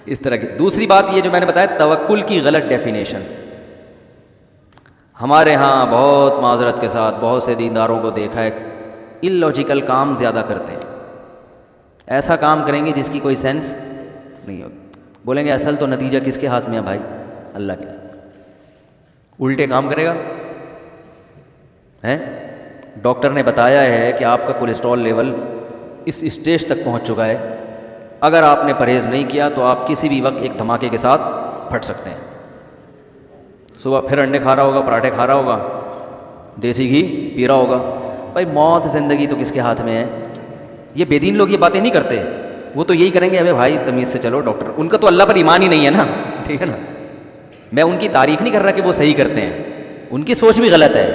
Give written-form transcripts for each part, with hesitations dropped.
اس طرح کی. دوسری بات یہ جو میں نے بتایا توکل کی غلط ڈیفینیشن. ہمارے ہاں بہت معذرت کے ساتھ بہت سے دینداروں کو دیکھا ہے ان لاجیکل کام زیادہ کرتے ہیں. ایسا کام کریں گے جس کی کوئی سینس نہیں ہوگی. بولیں گے اصل تو نتیجہ کس کے ہاتھ میں ہے بھائی؟ اللہ کے. الٹے کام کرے گا. ڈاکٹر نے بتایا ہے کہ آپ کا کولیسٹرول لیول اس اسٹیج تک پہنچ چکا ہے, اگر آپ نے پرہیز نہیں کیا تو آپ کسی بھی وقت ایک دھماکے کے ساتھ پھٹ سکتے ہیں. صبح پھر انڈے کھا رہا ہوگا, پراٹھے کھا رہا ہوگا, دیسی گھی پی رہا ہوگا. بھائی موت زندگی تو کس کے ہاتھ میں ہے؟ یہ بے دین لوگ یہ باتیں نہیں کرتے. وہ تو یہی کریں گے ابے بھائی تمیز سے چلو ڈاکٹر. ان کا تو اللہ پر ایمان ہی نہیں ہے نا, ٹھیک ہے نا. میں ان کی تعریف نہیں کر رہا کہ وہ صحیح کرتے ہیں, ان کی سوچ بھی غلط ہے.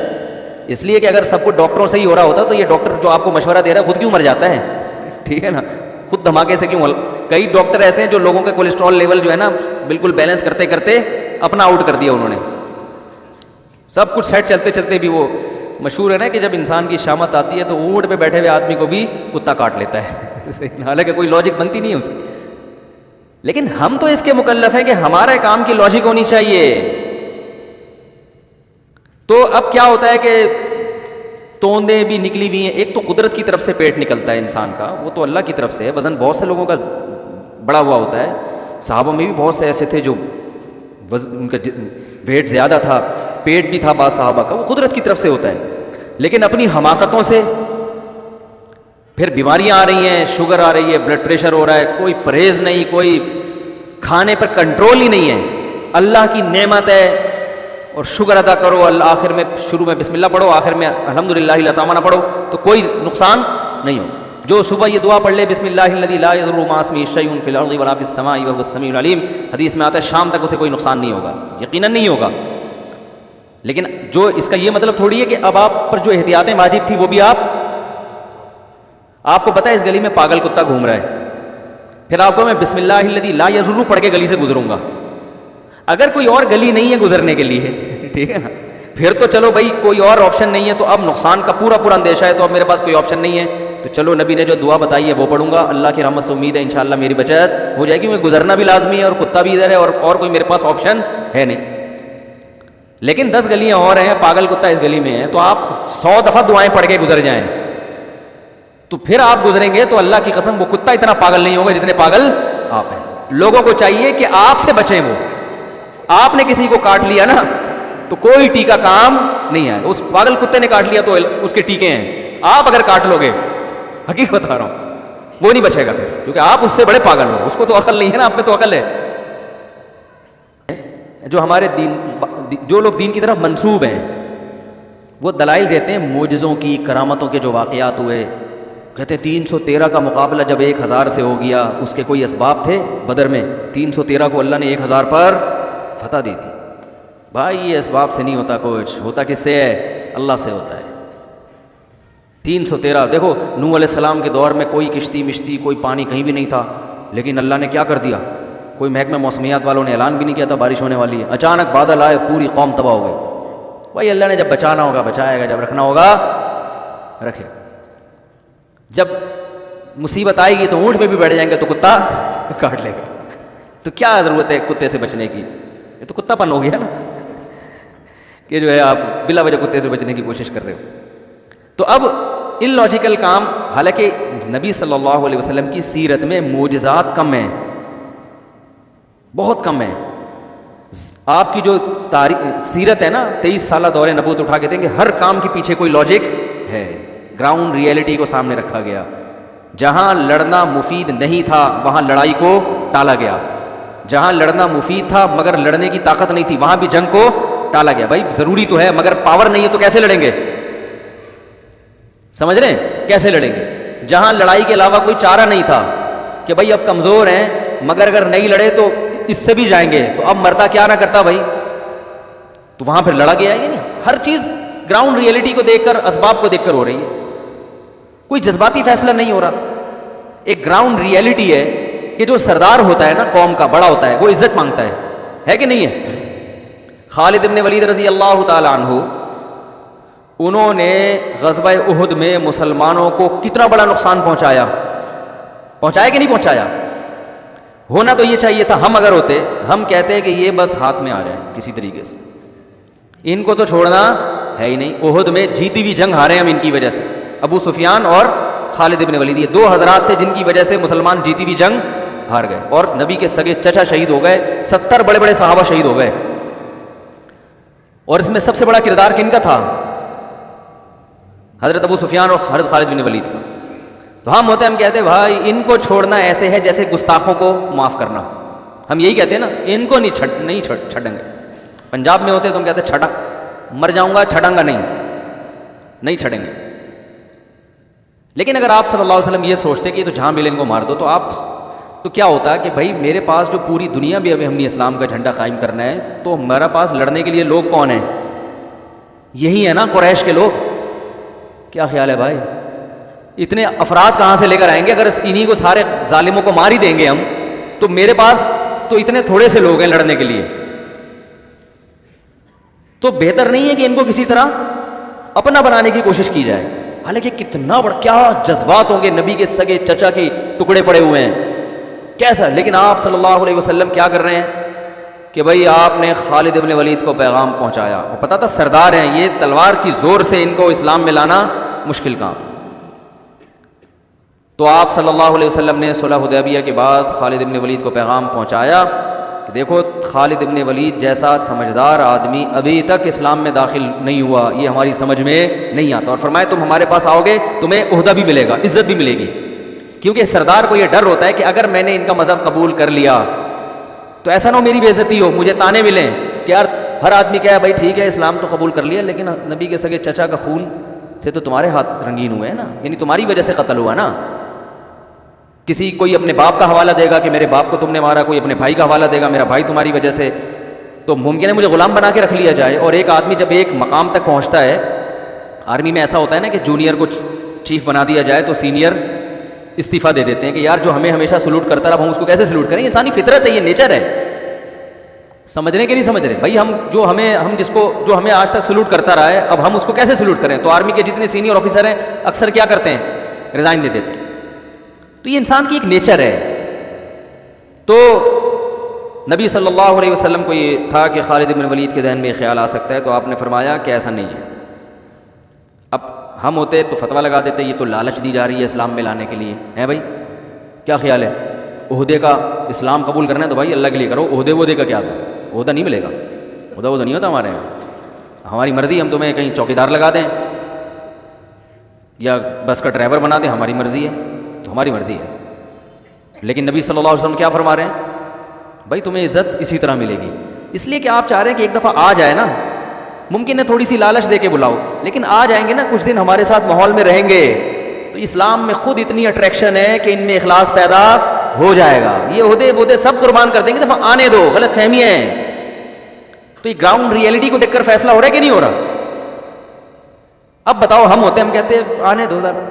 اس لیے کہ اگر سب کو ڈاکٹروں سے ہی ہو رہا ہوتا تو یہ ڈاکٹر جو آپ کو مشورہ دے رہا ہے خود کیوں مر جاتا ہے؟ ٹھیک ہے نا, خود دھماکے سے کیوں. کئی ڈاکٹر ایسے ہیں جو لوگوں کا کولیسٹرول لیول جو ہے نا بالکل بیلنس کرتے کرتے اپنا آؤٹ کر دیا انہوں نے. سب کچھ سیٹ چلتے چلتے بھی وہ مشہور ہے نا کہ جب انسان کی شامت آتی ہے تو اونٹ پہ بیٹھے ہوئے آدمی کو بھی کتا کاٹ لیتا ہے. حالانکہ کوئی لاجک بنتی نہیں ہے اس کی. لیکن ہم تو اس کے مکلف ہیں کہ ہمارے کام کی لاجک ہونی چاہیے. تو اب کیا ہوتا ہے کہ توندیں بھی نکلی ہوئی ہیں. ایک تو قدرت کی طرف سے پیٹ نکلتا ہے انسان کا, وہ تو اللہ کی طرف سے ہے. وزن بہت سے لوگوں کا بڑا ہوا ہوتا ہے. صحابہ میں بھی بہت سے ایسے تھے جو ان کا ویٹ زیادہ تھا, پیٹ بھی تھا بعض صحابہ کا. وہ قدرت کی طرف سے ہوتا ہے. لیکن اپنی حماقتوں سے پھر بیماریاں آ رہی ہیں, شوگر آ رہی ہے, بلڈ پریشر ہو رہا ہے, کوئی پرہیز نہیں, کوئی کھانے پر کنٹرول ہی نہیں ہے. اللہ کی نعمت ہے اور شکر ادا کرو. اللہ آخر میں شروع میں بسم اللہ پڑھو, آخر میں الحمدللہ العظیم پڑھو تو کوئی نقصان نہیں ہو. جو صبح یہ دعا پڑھ لے بسم اللہ الذی لا یضر مع اسمہ شیء فی الارض ولا فی السماء وهو السمیع العلیم, حدیث میں آتا ہے شام تک اسے کوئی نقصان نہیں ہوگا, یقیناً نہیں ہوگا. لیکن جو اس کا یہ مطلب تھوڑی ہے کہ اب آپ پر جو احتیاطیں واجب تھی وہ بھی آپ کو پتہ ہے اس گلی میں پاگل کتا گھوم رہا ہے, پھر آپ کو میں بسم اللہ الذی لا یضر پڑھ کے گلی سے گزروں گا. اگر کوئی اور گلی نہیں ہے گزرنے کے لیے, ٹھیک ہے نا, پھر تو چلو بھائی کوئی اور آپشن نہیں ہے, تو اب نقصان کا پورا اندیشہ ہے, تو اب میرے پاس کوئی آپشن نہیں ہے, تو چلو نبی نے جو دعا بتائی ہے وہ پڑھوں گا. اللہ کی رحمت سے امید ہے انشاءاللہ میری بچت ہو جائے گی. مجھے گزرنا بھی لازمی ہے اور کتا بھی ادھر ہے اور کوئی میرے پاس آپشن ہے نہیں. لیکن 10 گلیاں اور ہیں, پاگل کتا اس گلی میں ہے, تو آپ 100 دفعہ دعائیں پڑھ کے گزر جائیں تو پھر آپ گزریں گے تو اللہ کی قسم وہ کتا اتنا پاگل نہیں ہوگا جتنے پاگل آپ ہیں. لوگوں کو چاہیے کہ آپ سے بچیں. وہ آپ نے کسی کو کاٹ لیا نا تو کوئی ٹیکا کام نہیں آئے. اس پاگل کتے نے کاٹ لیا تو اس کے ٹیکے ہیں. آپ اگر کاٹ لو گے, حقیقت بتا رہا ہوں, وہ نہیں بچے گا پھر, کیونکہ آپ اس سے بڑے پاگل ہو. اس کو تو عقل نہیں ہے نا, آپ میں تو عقل ہے. جو ہمارے جو لوگ دین کی طرف منسوب ہیں وہ دلائل دیتے ہیں معجزوں کی, کرامتوں کے جو واقعات ہوئے. کہتے ہیں 313 کا مقابلہ جب 1000 سے ہو گیا, اس کے کوئی اسباب تھے بدر میں, 313 کو اللہ نے 1000 پر فتح دی تھی. بھائی یہ اسباب سے نہیں ہوتا کچھ, ہوتا کس سے ہے؟ اللہ سے ہوتا ہے. 313 دیکھو نوح علیہ السلام کے دور میں کوئی کشتی مشتی کوئی پانی کہیں بھی نہیں تھا, لیکن اللہ نے کیا کر دیا, کوئی محکمہ موسمیات والوں نے اعلان بھی نہیں کیا تھا بارش ہونے والی ہے, اچانک بادل آئے, پوری قوم تباہ ہو گئی. بھائی اللہ نے جب بچانا ہوگا بچائے گا, جب رکھنا ہوگا رکھے گا. جب مصیبت آئے گی تو اونٹ پہ بھی بیٹھ جائیں گے تو کتا کاٹ لے گا. تو کیا ضرورت ہے کتے سے بچنے کی؟ یہ تو کتا پن ہو گیا نا کہ جو ہے آپ بلا وجہ کتے سے بچنے کی کوشش کر رہے ہو. تو اب ان لاجیکل کام, حالانکہ نبی صلی اللہ علیہ وسلم کی سیرت میں معجزات کم ہیں, بہت کم ہیں. آپ کی جو سیرت ہے نا 23 سالہ دور نبوت اٹھا کے دیں گے, ہر کام کے پیچھے کوئی لاجک ہے. گراؤنڈ ریئلٹی کو سامنے رکھا گیا. جہاں لڑنا مفید نہیں تھا وہاں لڑائی کو ٹالا گیا. جہاں لڑنا مفید تھا مگر لڑنے کی طاقت نہیں تھی وہاں بھی جنگ کو ٹالا گیا. بھائی ضروری تو ہے مگر پاور نہیں ہے تو کیسے لڑیں گے؟ سمجھ رہے ہیں کیسے لڑیں گے؟ جہاں لڑائی کے علاوہ کوئی چارہ نہیں تھا کہ بھائی اب کمزور ہیں مگر اگر نہیں لڑے تو اس سے بھی جائیں گے, تو اب مرتا کیا نہ کرتا بھائی, تو وہاں پھر لڑا گیا. یہ نہیں, ہر چیز گراؤنڈ ریئلٹی کو دیکھ کر, اسباب کو دیکھ کر ہو رہی ہے. کوئی جذباتی فیصلہ نہیں ہو رہا. ایک گراؤنڈ ریئلٹی ہے کہ جو سردار ہوتا ہے نا قوم کا, بڑا ہوتا ہے, وہ عزت مانگتا ہے کہ نہیں ہے؟ خالد بن ولید رضی اللہ تعالی عنہ, انہوں نے غزوہ احد میں مسلمانوں کو کتنا بڑا نقصان پہنچایا کہ نہیں پہنچایا؟ ہونا تو یہ چاہیے تھا. ہم اگر ہوتے, ہم کہتے ہیں کہ یہ بس ہاتھ میں آ جائے کسی طریقے سے, ان کو تو چھوڑنا ہے ہی نہیں. احد میں جیتی ہوئی جنگ ہارے ہم ان کی وجہ سے. ابو سفیان اور خالد ابن ولید, یہ 2 حضرات تھے جن کی وجہ سے مسلمان جیتی ہوئی جنگ ہار گئے, اور نبی کے سگے چچا شہید ہو گئے, 70 بڑے بڑے صحابہ شہید ہو گئے. اور اس میں سب سے بڑا کردار کن کا تھا؟ حضرت ابو سفیان اور حضرت خالد بن ولید کا. تو ہم ہوتے, ہم کہتے ہیں بھائی ان کو چھوڑنا ایسے ہے جیسے گستاخوں کو معاف کرنا. ہم یہی کہتے ہیں نا, ان کو نہیں چھڑیں گے. پنجاب میں ہوتے تو ہم کہتے ہیں چھڑا, مر جاؤں گا چھڑاں گا نہیں چھڑیں گے. لیکن اگر آپ صلی اللہ علیہ وسلم یہ سوچتے کہ یہ تو جہاں ملے ان کو مار دو, تو کیا ہوتا ہے کہ بھائی میرے پاس جو پوری دنیا بھی ابھی ہم نے اسلام کا جھنڈا قائم کرنا ہے, تو ہمارا پاس لڑنے کے لیے لوگ کون ہیں؟ یہی ہے نا قریش کے لوگ. کیا خیال ہے بھائی؟ اتنے افراد کہاں سے لے کر آئیں گے؟ اگر انہی کو سارے ظالموں کو مار ہی دیں گے ہم, تو میرے پاس تو اتنے تھوڑے سے لوگ ہیں لڑنے کے لیے. تو بہتر نہیں ہے کہ ان کو کسی طرح اپنا بنانے کی کوشش کی جائے؟ حالانکہ کتنا بڑا, کیا جذبات ہوں گے, نبی کے سگے چچا کے ٹکڑے پڑے ہوئے ہیں, کیسا. لیکن آپ صلی اللہ علیہ وسلم کیا کر رہے ہیں کہ بھائی آپ نے خالد ابن ولید کو پیغام پہنچایا. وہ پتا تھا سردار ہیں یہ, تلوار کی زور سے ان کو اسلام میں لانا مشکل کام. تو آپ صلی اللہ علیہ وسلم نے صلح حدیبیہ کے بعد خالد ابن ولید کو پیغام پہنچایا کہ دیکھو خالد ابن ولید جیسا سمجھدار آدمی ابھی تک اسلام میں داخل نہیں ہوا, یہ ہماری سمجھ میں نہیں آتا. اور فرمایا تم ہمارے پاس آؤ گے تمہیں عہدہ بھی ملے گا, عزت بھی ملے گی. کیونکہ سردار کو یہ ڈر ہوتا ہے کہ اگر میں نے ان کا مذہب قبول کر لیا تو ایسا نہ ہو میری بے عزتی ہو, مجھے تانے ملیں کہ یار ہر آدمی کہے بھائی ٹھیک ہے اسلام تو قبول کر لیا, لیکن نبی کے سگے چچا کا خون سے تو تمہارے ہاتھ رنگین ہوئے ہیں نا, یعنی تمہاری وجہ سے قتل ہوا نا. کسی کوئی اپنے باپ کا حوالہ دے گا کہ میرے باپ کو تم نے مارا, کوئی اپنے بھائی کا حوالہ دے گا میرا بھائی تمہاری وجہ سے. تو ممکن ہے مجھے غلام بنا کے رکھ لیا جائے. اور ایک آدمی جب ایک مقام تک پہنچتا ہے, آرمی میں ایسا ہوتا ہے نا کہ جونیئر کو چیف بنا دیا جائے تو سینئر استعفیٰ دے دیتے ہیں کہ یار جو ہمیں ہمیشہ سلوٹ کرتا رہا ہم اس کو کیسے سلوٹ کریں, انسانی فطرت ہے, یہ نیچر ہے. سمجھنے کے نہیں سمجھ رہے بھائی, جو ہمیں آج تک سلوٹ کرتا رہا ہے اب ہم اس کو کیسے سلوٹ کریں. تو آرمی کے جتنے سینئر آفیسر ہیں اکثر کیا کرتے ہیں, ریزائن دے دیتے ہیں. تو یہ انسان کی ایک نیچر ہے. تو نبی صلی اللہ علیہ وسلم کو یہ تھا کہ خالد بن ولید کے ذہن میں یہ خیال آ سکتا ہے, تو آپ نے فرمایا کہ ایسا نہیں ہے. اب ہم ہوتے تو فتویٰ لگا دیتے یہ تو لالچ دی جا رہی ہے اسلام میں لانے کے لیے, ہے بھائی کیا خیال ہے, عہدے کا اسلام قبول کرنا ہے تو بھائی اللہ کے لیے کرو, عہدے کا کیا ہے, عہدہ نہیں ملے گا, عہدہ نہیں ہوتا ہمارے یہاں. ہماری مرضی, ہم تمہیں کہیں چوکیدار لگا دیں یا بس کا ڈرائیور بنا دیں, ہماری مرضی ہے, تو ہماری مرضی ہے. لیکن نبی صلی اللہ علیہ وسلم کیا فرما رہے ہیں, بھائی تمہیں عزت اسی طرح ملے گی. اس لیے کہ آپ چاہ رہے ہیں کہ ایک دفعہ آ جائے نا, ممکن ہے تھوڑی سی لالچ دے کے بلاؤ, لیکن آ جائیں گے نا کچھ دن ہمارے ساتھ ماحول میں رہیں گے, تو اسلام میں خود اتنی اٹریکشن ہے کہ ان میں اخلاص پیدا ہو جائے گا. یہ عہدے سب قربان کر دیں گے, دفعہ آنے دو, غلط فہمیاں ہیں. تو یہ گراؤنڈ ریئلٹی کو دیکھ کر فیصلہ ہو رہا ہے کہ نہیں ہو رہا. اب بتاؤ, ہم ہوتے ہم کہتے آنے دو ذرا,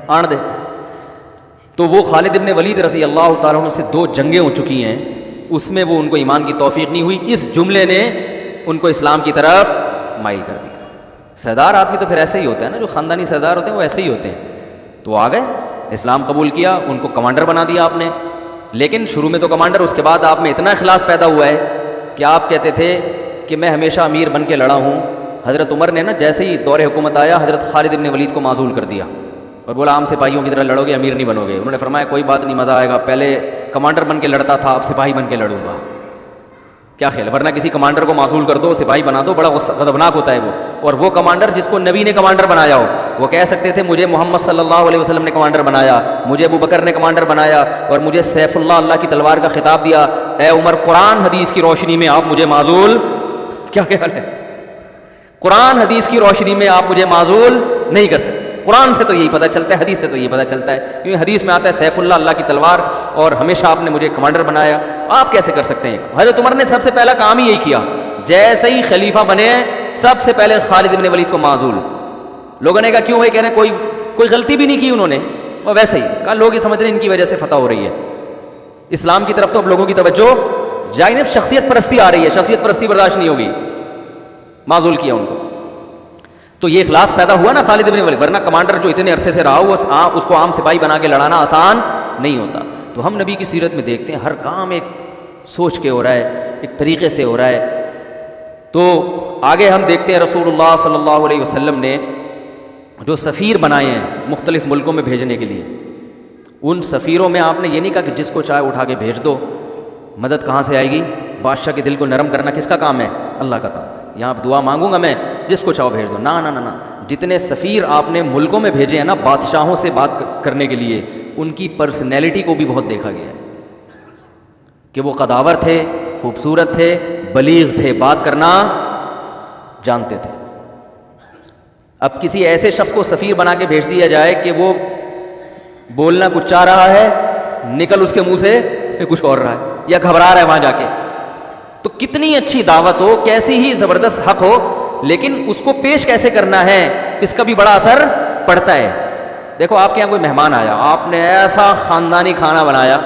آن دے. تو وہ خالد ابن ولید رضی اللہ تعالیٰ عنہ سے 2 جنگیں ہو چکی ہیں, اس میں وہ ان کو ایمان کی توفیق نہیں ہوئی, اس جملے نے ان کو اسلام کی طرف مائل کر دیا. سردار آدمی تو پھر ایسے ہی ہوتا ہے نا, جو خاندانی سردار ہوتے ہیں وہ ایسے ہی ہوتے ہیں. تو آ گئے, اسلام قبول کیا, ان کو کمانڈر بنا دیا آپ نے. لیکن شروع میں تو کمانڈر, اس کے بعد آپ میں اتنا اخلاص پیدا ہوا ہے کہ آپ کہتے تھے کہ میں ہمیشہ امیر بن کے لڑا ہوں. حضرت عمر نے نا جیسے ہی دور حکومت آیا حضرت خالد ابن ولید کو معزول کر دیا اور بولا عام سپاہیوں کی طرح لڑو گے, امیر نہیں بنو گے. انہوں نے فرمایا کوئی بات نہیں, مزہ آئے گا, پہلے کمانڈر بن کے لڑتا تھا اب سپاہی بن کے لڑوں گا. کیا خیال ہے, ورنہ کسی کمانڈر کو معزول کر دو, سپاہی بنا دو, بڑا غضبناک ہوتا ہے وہ. اور وہ کمانڈر جس کو نبی نے کمانڈر بنایا ہو, وہ کہہ سکتے تھے مجھے محمد صلی اللہ علیہ وسلم نے کمانڈر بنایا, مجھے ابو بکر نے کمانڈر بنایا, اور مجھے سیف اللہ کی تلوار کا خطاب دیا, اے عمر قرآن حدیث کی روشنی میں آپ مجھے معزول, کیا خیال ہے, قرآن حدیث کی روشنی میں آپ مجھے معزول نہیں کر سکتے. قرآن سے تو یہی پتہ چلتا ہے, حدیث سے تو یہی پتہ چلتا ہے, کیونکہ حدیث میں آتا ہے سیف اللہ کی تلوار, اور ہمیشہ آپ نے مجھے کمانڈر بنایا, تو آپ کیسے کر سکتے ہیں. حضرت عمر نے سب سے پہلا کام ہی یہی کیا, جیسے ہی خلیفہ بنے سب سے پہلے خالد ابن ولید کو معزول. لوگوں نے کہا کیوں بھائی, کہہ رہے ہیں کوئی غلطی بھی نہیں کی انہوں نے, اور ویسے ہی کہا لوگ یہ سمجھ رہے ہیں ان کی وجہ سے فتح ہو رہی ہے. اسلام کی طرف تو اب لوگوں کی توجہ جائے, شخصیت پرستی آ رہی ہے, شخصیت پرستی برداشت نہیں ہوگی, معزول کیا ان کو. تو یہ اخلاص پیدا ہوا نا خالد ابن ولید, ورنہ کمانڈر جو اتنے عرصے سے رہا ہوا اس کو عام سپاہی بنا کے لڑانا آسان نہیں ہوتا. تو ہم نبی کی سیرت میں دیکھتے ہیں ہر کام ایک سوچ کے ہو رہا ہے، ایک طریقے سے ہو رہا ہے. تو آگے ہم دیکھتے ہیں رسول اللہ صلی اللہ علیہ وسلم نے جو سفیر بنائے ہیں مختلف ملکوں میں بھیجنے کے لیے، ان سفیروں میں آپ نے یہ نہیں کہا کہ جس کو چاہے اٹھا کے بھیج دو. مدد کہاں سے آئے گی؟ بادشاہ کے دل کو نرم کرنا کس کا کام ہے؟ اللہ کا کام. یہاں دعا مانگوں گا میں، جس کو چاہو بھیج دو. نا نا نا نا، جتنے سفیر آپ نے ملکوں میں بھیجے ہیں نا بادشاہوں سے بات کرنے کے لیے، ان کی پرسنالٹی کو بھی بہت دیکھا گیا ہے کہ وہ قداور تھے، خوبصورت تھے، بلیغ تھے، بات کرنا جانتے تھے. اب کسی ایسے شخص کو سفیر بنا کے بھیج دیا جائے کہ وہ بولنا کچھ چاہ رہا ہے، نکل اس کے منہ سے کچھ اور رہا ہے، یا گھبرا رہا ہے وہاں جا کے، تو کتنی اچھی دعوت ہو، کیسی ہی زبردست حق ہو، لیکن اس کو پیش کیسے کرنا ہے اس کا بھی بڑا اثر پڑتا ہے. دیکھو آپ کے یہاں کوئی مہمان آیا، آپ نے ایسا خاندانی کھانا بنایا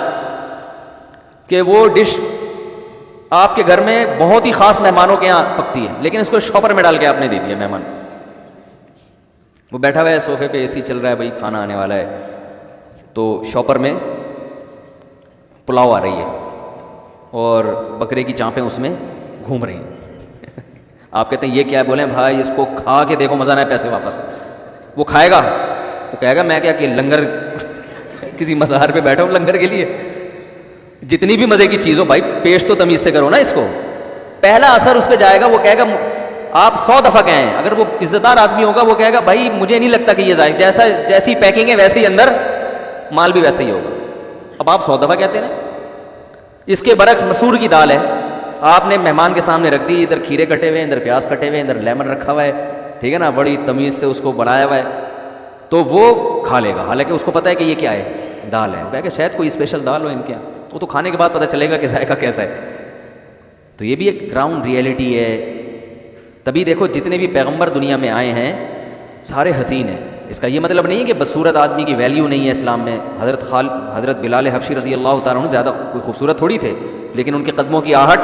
کہ وہ ڈش آپ کے گھر میں بہت ہی خاص مہمانوں کے یہاں پکتی ہے، لیکن اس کو شاپر میں ڈال کے آپ نے دے دیا. مہمان وہ بیٹھا ہوا ہے صوفے پہ، اے سی چل رہا ہے، بھائی کھانا آنے والا ہے، تو شاپر میں پلاؤ آ رہی ہے اور بکرے کی چانپیں اس میں گھوم رہی ہیں. آپ کہتے ہیں یہ کیا ہے؟ بولیں بھائی اس کو کھا کے دیکھو، مزہ نہ ہے، پیسے واپس. وہ کھائے گا، وہ کہے گا میں کیا کہ لنگر کسی مزار پہ بیٹھا ہوں لنگر کے لیے. جتنی بھی مزے کی چیز ہو بھائی پیش تو تمیز سے کرو نا اس کو. پہلا اثر اس پہ جائے گا، وہ کہے گا آپ 100 دفعہ کہیں، اگر وہ عزت دار آدمی ہوگا وہ کہے گا بھائی مجھے نہیں لگتا کہ یہ ذائقہ، جیسی پیکنگ ہے ویسے ہی اندر مال بھی ویسا ہی ہوگا. اب آپ 100 دفعہ کہتے ہیں. اس کے برعکس مسور کی دال ہے، آپ نے مہمان کے سامنے رکھ دی، ادھر کھیرے کٹے ہوئے ہیں، ادھر پیاز کٹے ہوئے ہیں، ادھر لیمن رکھا ہوا ہے، ٹھیک ہے نا، بڑی تمیز سے اس کو بنایا ہوا ہے، تو وہ کھا لے گا، حالانکہ اس کو پتہ ہے کہ یہ کیا ہے؟ دال ہے. کہ شاید کوئی اسپیشل دال ہو ان کے یہاں، وہ تو کھانے کے بعد پتہ چلے گا کہ ذائقہ کیسا ہے. تو یہ بھی ایک گراؤنڈ ریئلٹی ہے. تبھی دیکھو جتنے بھی پیغمبر دنیا میں آئے ہیں سارے حسین ہیں. اس کا یہ مطلب نہیں ہے کہ بدصورت آدمی کی ویلیو نہیں ہے اسلام میں. حضرت بلال حبشی رضی اللہ تعالیٰ عنہ زیادہ کوئی خوبصورت تھوڑی تھے، لیکن ان کے قدموں کی آہٹ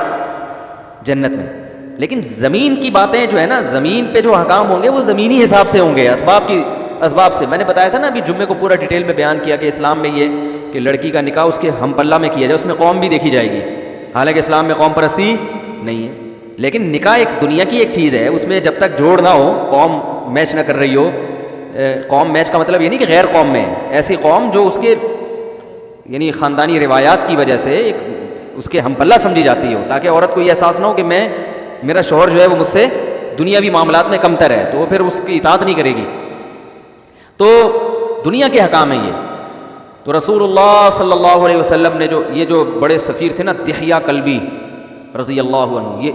جنت میں. لیکن زمین کی باتیں جو ہے نا، زمین پہ جو حکام ہوں گے وہ زمینی حساب سے ہوں گے، اسباب سے. میں نے بتایا تھا نا ابھی جمعے کو پورا ڈیٹیل میں بیان کیا کہ اسلام میں یہ کہ لڑکی کا نکاح اس کے ہم پلہ میں کیا جائے، اس میں قوم بھی دیکھی جائے گی، حالانکہ اسلام میں قوم پرستی نہیں ہے. لیکن نکاح ایک دنیا کی ایک چیز ہے، اس میں جب تک جوڑ نہ ہو، قوم میچ نہ کر رہی ہو. قوم میچ کا مطلب یہ نہیں کہ غیر قوم میں، ایسی قوم جو اس کے یعنی خاندانی روایات کی وجہ سے ایک اس کے ہم پلہ سمجھی جاتی ہو، تاکہ عورت کو یہ احساس نہ ہو کہ میرا شوہر جو ہے وہ مجھ سے دنیاوی معاملات میں کمتر ہے، تو وہ پھر اس کی اطاعت نہیں کرے گی. تو دنیا کے حکام ہیں یہ. تو رسول اللہ صلی اللہ علیہ وسلم نے یہ جو بڑے سفیر تھے نا، دحیہ کلبی رضی اللہ عنہ،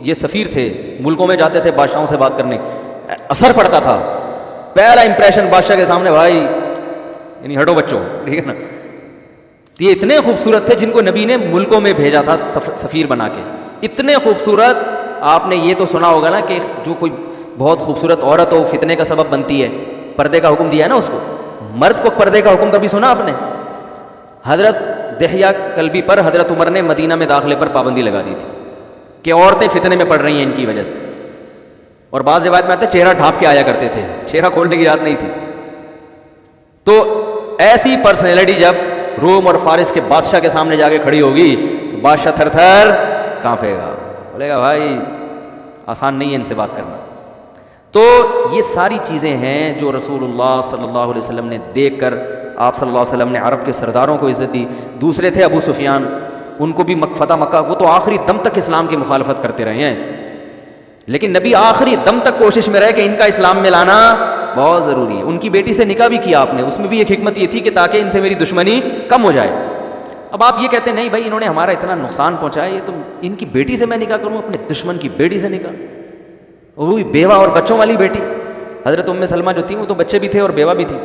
یہ سفیر تھے، ملکوں میں جاتے تھے بادشاہوں سے بات کرنے، اثر پڑتا تھا. پہلا امپریشن بادشاہ کے سامنے، بھائی یعنی ہٹو بچوں، ٹھیک ہے نا. تو یہ اتنے خوبصورت تھے جن کو نبی نے ملکوں میں بھیجا تھا سفیر بنا کے. اتنے خوبصورت. آپ نے یہ تو سنا ہوگا نا کہ جو کوئی بہت خوبصورت عورت ہو فتنے کا سبب بنتی ہے، پردے کا حکم دیا ہے نا اس کو. مرد کو پردے کا حکم کبھی سنا آپ نے؟ حضرت دحیہ کلبی پر حضرت عمر نے مدینہ میں داخلے پر پابندی لگا دی تھی کہ عورتیں فتنے میں پڑ رہی ہیں ان کی وجہ سے. اور بعض روایت میں آتا ہے چہرہ ڈھانپ کے آیا کرتے تھے، چہرہ کھولنے کی بات نہیں تھی. تو ایسی پرسنالٹی جب روم اور فارس کے بادشاہ کے سامنے جا کے کھڑی ہوگی تو بادشاہ تھر تھر کانپے گا، بولے گا بھائی آسان نہیں ہے ان سے بات کرنا. تو یہ ساری چیزیں ہیں جو رسول اللہ صلی اللہ علیہ وسلم نے دیکھ کر، آپ صلی اللہ علیہ وسلم نے عرب کے سرداروں کو عزت دی. دوسرے تھے ابو سفیان، ان کو بھی فتح مکہ، وہ تو آخری دم تک اسلام کی مخالفت کرتے رہے ہیں، لیکن نبی آخری دم تک کوشش میں رہے کہ ان کا اسلام میں لانا بہت ضروری ہے. ان کی بیٹی سے نکاح بھی کیا آپ نے، اس میں بھی ایک حکمت یہ تھی کہ تاکہ ان سے میری دشمنی کم ہو جائے. اب آپ یہ کہتے ہیں نہیں بھائی انہوں نے ہمارا اتنا نقصان پہنچایا، یہ تو ان کی بیٹی سے میں نکاح کروں، اپنے دشمن کی بیٹی سے نکاح، وہ بھی بیوہ اور بچوں والی بیٹی. حضرت ام سلمہ جو تھی وہ تو بچے بھی تھے اور بیوہ بھی تھی.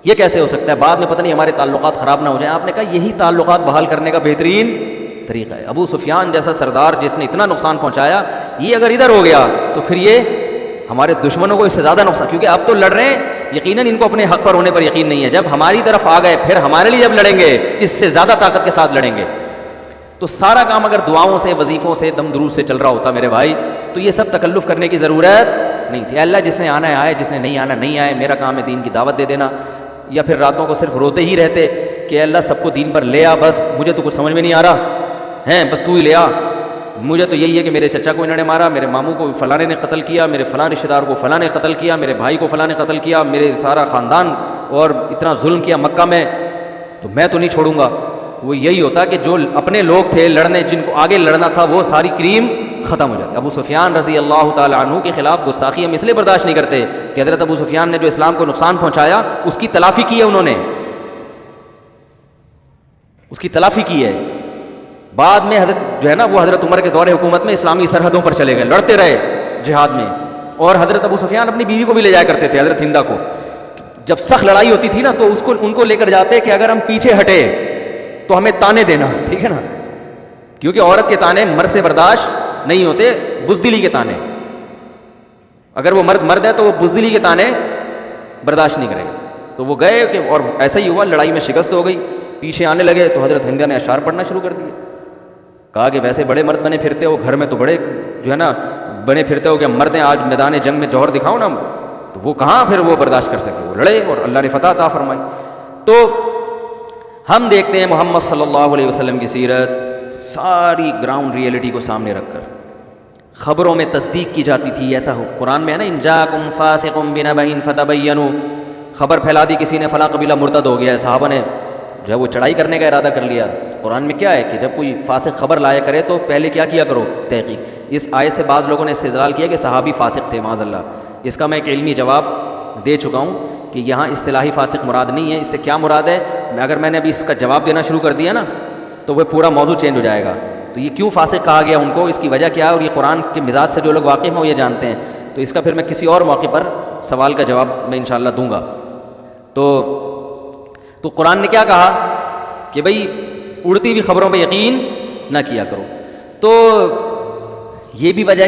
یہ کیسے ہو سکتا ہے؟ بعد میں پتہ نہیں ہمارے تعلقات خراب نہ ہو جائیں. آپ نے کہا یہی تعلقات بحال کرنے کا بہترین طریقہ ہے. ابو سفیان جیسا سردار جس نے اتنا نقصان پہنچایا، یہ اگر ادھر ہو گیا تو پھر یہ ہمارے دشمنوں کو اس سے زیادہ نقصان، کیونکہ اب تو لڑ رہے ہیں، یقیناً ان کو اپنے حق پر ہونے پر یقین نہیں ہے. جب ہماری طرف آ گئے پھر ہمارے لیے جب لڑیں گے اس سے زیادہ طاقت کے ساتھ لڑیں گے. تو سارا کام اگر دعاؤں سے، وظیفوں سے، دم درود سے چل رہا ہوتا میرے بھائی، تو یہ سب تکلف کرنے کی ضرورت نہیں تھی. اللہ جس نے آنا ہے آئے، جس نے نہیں آنا نہیں آئے، میرا کام ہے دین کی دعوت دے دینا. یا پھر راتوں کو صرف روتے ہی رہتے کہ اللہ سب کو دین پر لے آ، بس مجھے تو کچھ سمجھ میں نہیں آ رہا ہیں، بس تو ہی لے آ، مجھے تو یہی ہے کہ میرے چچا کو انہوں نے مارا، میرے ماموں کو فلاں نے قتل کیا، میرے فلاں رشتہ دار کو فلاں نے قتل کیا، میرے بھائی کو فلاں نے قتل کیا، میرے سارا خاندان اور اتنا ظلم کیا مکہ میں، تو میں تو نہیں چھوڑوں گا۔ وہ یہی ہوتا کہ جو اپنے لوگ تھے لڑنے، جن کو آگے لڑنا تھا، وہ ساری کریم ختم ہو جاتی۔ ابو سفیان رضی اللہ تعالیٰ عنہ کے خلاف گستاخی ہم اس لیے برداشت نہیں کرتے کہ حضرت ابو سفیان نے جو اسلام کو نقصان پہنچایا اس کی تلافی کی ہے، انہوں نے اس کی تلافی کی ہے۔ بعد میں حضرت جو ہے نا وہ حضرت عمر کے دور حکومت میں اسلامی سرحدوں پر چلے گئے، لڑتے رہے جہاد میں، اور حضرت ابو سفیان اپنی بیوی کو بھی لے جایا کرتے تھے، حضرت ہندہ کو۔ جب سخت لڑائی ہوتی تھی نا تو ان کو لے کر جاتے کہ اگر ہم پیچھے ہٹے تو ہمیں تانے دینا، ٹھیک ہے نا، کیونکہ عورت کے تانے مرد سے برداشت نہیں ہوتے، بزدلی کے تانے، اگر وہ مرد ہے تو وہ بزدلی کے تانے برداشت نہیں کرے گا۔ تو وہ گئے کہ اور ایسا ہی ہوا، لڑائی میں شکست ہو گئی، پیچھے آنے لگے تو حضرت ہندہ نے اشعار پڑھنا شروع کر دیے، کہا کہ ویسے بڑے مرد بنے پھرتے ہو، گھر میں تو بڑے جو ہے نا بنے پھرتے ہو کہ مرد ہیں، آج میدان جنگ میں جوہر دکھاؤ نا، تو وہ کہاں پھر وہ برداشت کر سکے، وہ لڑے اور اللہ نے فتح عطا فرمائی۔ تو ہم دیکھتے ہیں محمد صلی اللہ علیہ وسلم کی سیرت ساری گراؤنڈ ریئلٹی کو سامنے رکھ کر، خبروں میں تصدیق کی جاتی تھی، ایسا ہو قرآن میں ہے نا، ان جاءکم فاسق بنبأ فتبینوا، خبر پھیلا دی کسی نے فلاں قبیلہ مرتد ہو گیا ہے، صحابہ نے جو ہے وہ چڑھائی کرنے کا ارادہ کر لیا۔ قرآن میں کیا ہے کہ جب کوئی فاسق خبر لایا کرے تو پہلے کیا کرو، تحقیق۔ اس آیت سے بعض لوگوں نے استدلال کیا کہ صحابی فاسق تھے، معاذ اللہ۔ اس کا میں ایک علمی جواب دے چکا ہوں کہ یہاں اصطلاحی فاسق مراد نہیں ہے، اس سے کیا مراد ہے، اگر میں نے ابھی اس کا جواب دینا شروع کر دیا نا تو وہ پورا موضوع چینج ہو جائے گا۔ تو یہ کیوں فاسق کہا گیا ان کو، اس کی وجہ کیا ہے، اور یہ قرآن کے مزاج سے جو لوگ واقف ہیں وہ یہ جانتے ہیں، تو اس کا پھر میں کسی اور موقع پر سوال کا جواب میں انشاءاللہ دوں گا۔ تو قرآن نے کیا کہا کہ بھئی اڑتی ہوئی خبروں پہ یقین نہ کیا کرو۔ تو یہ بھی وجہ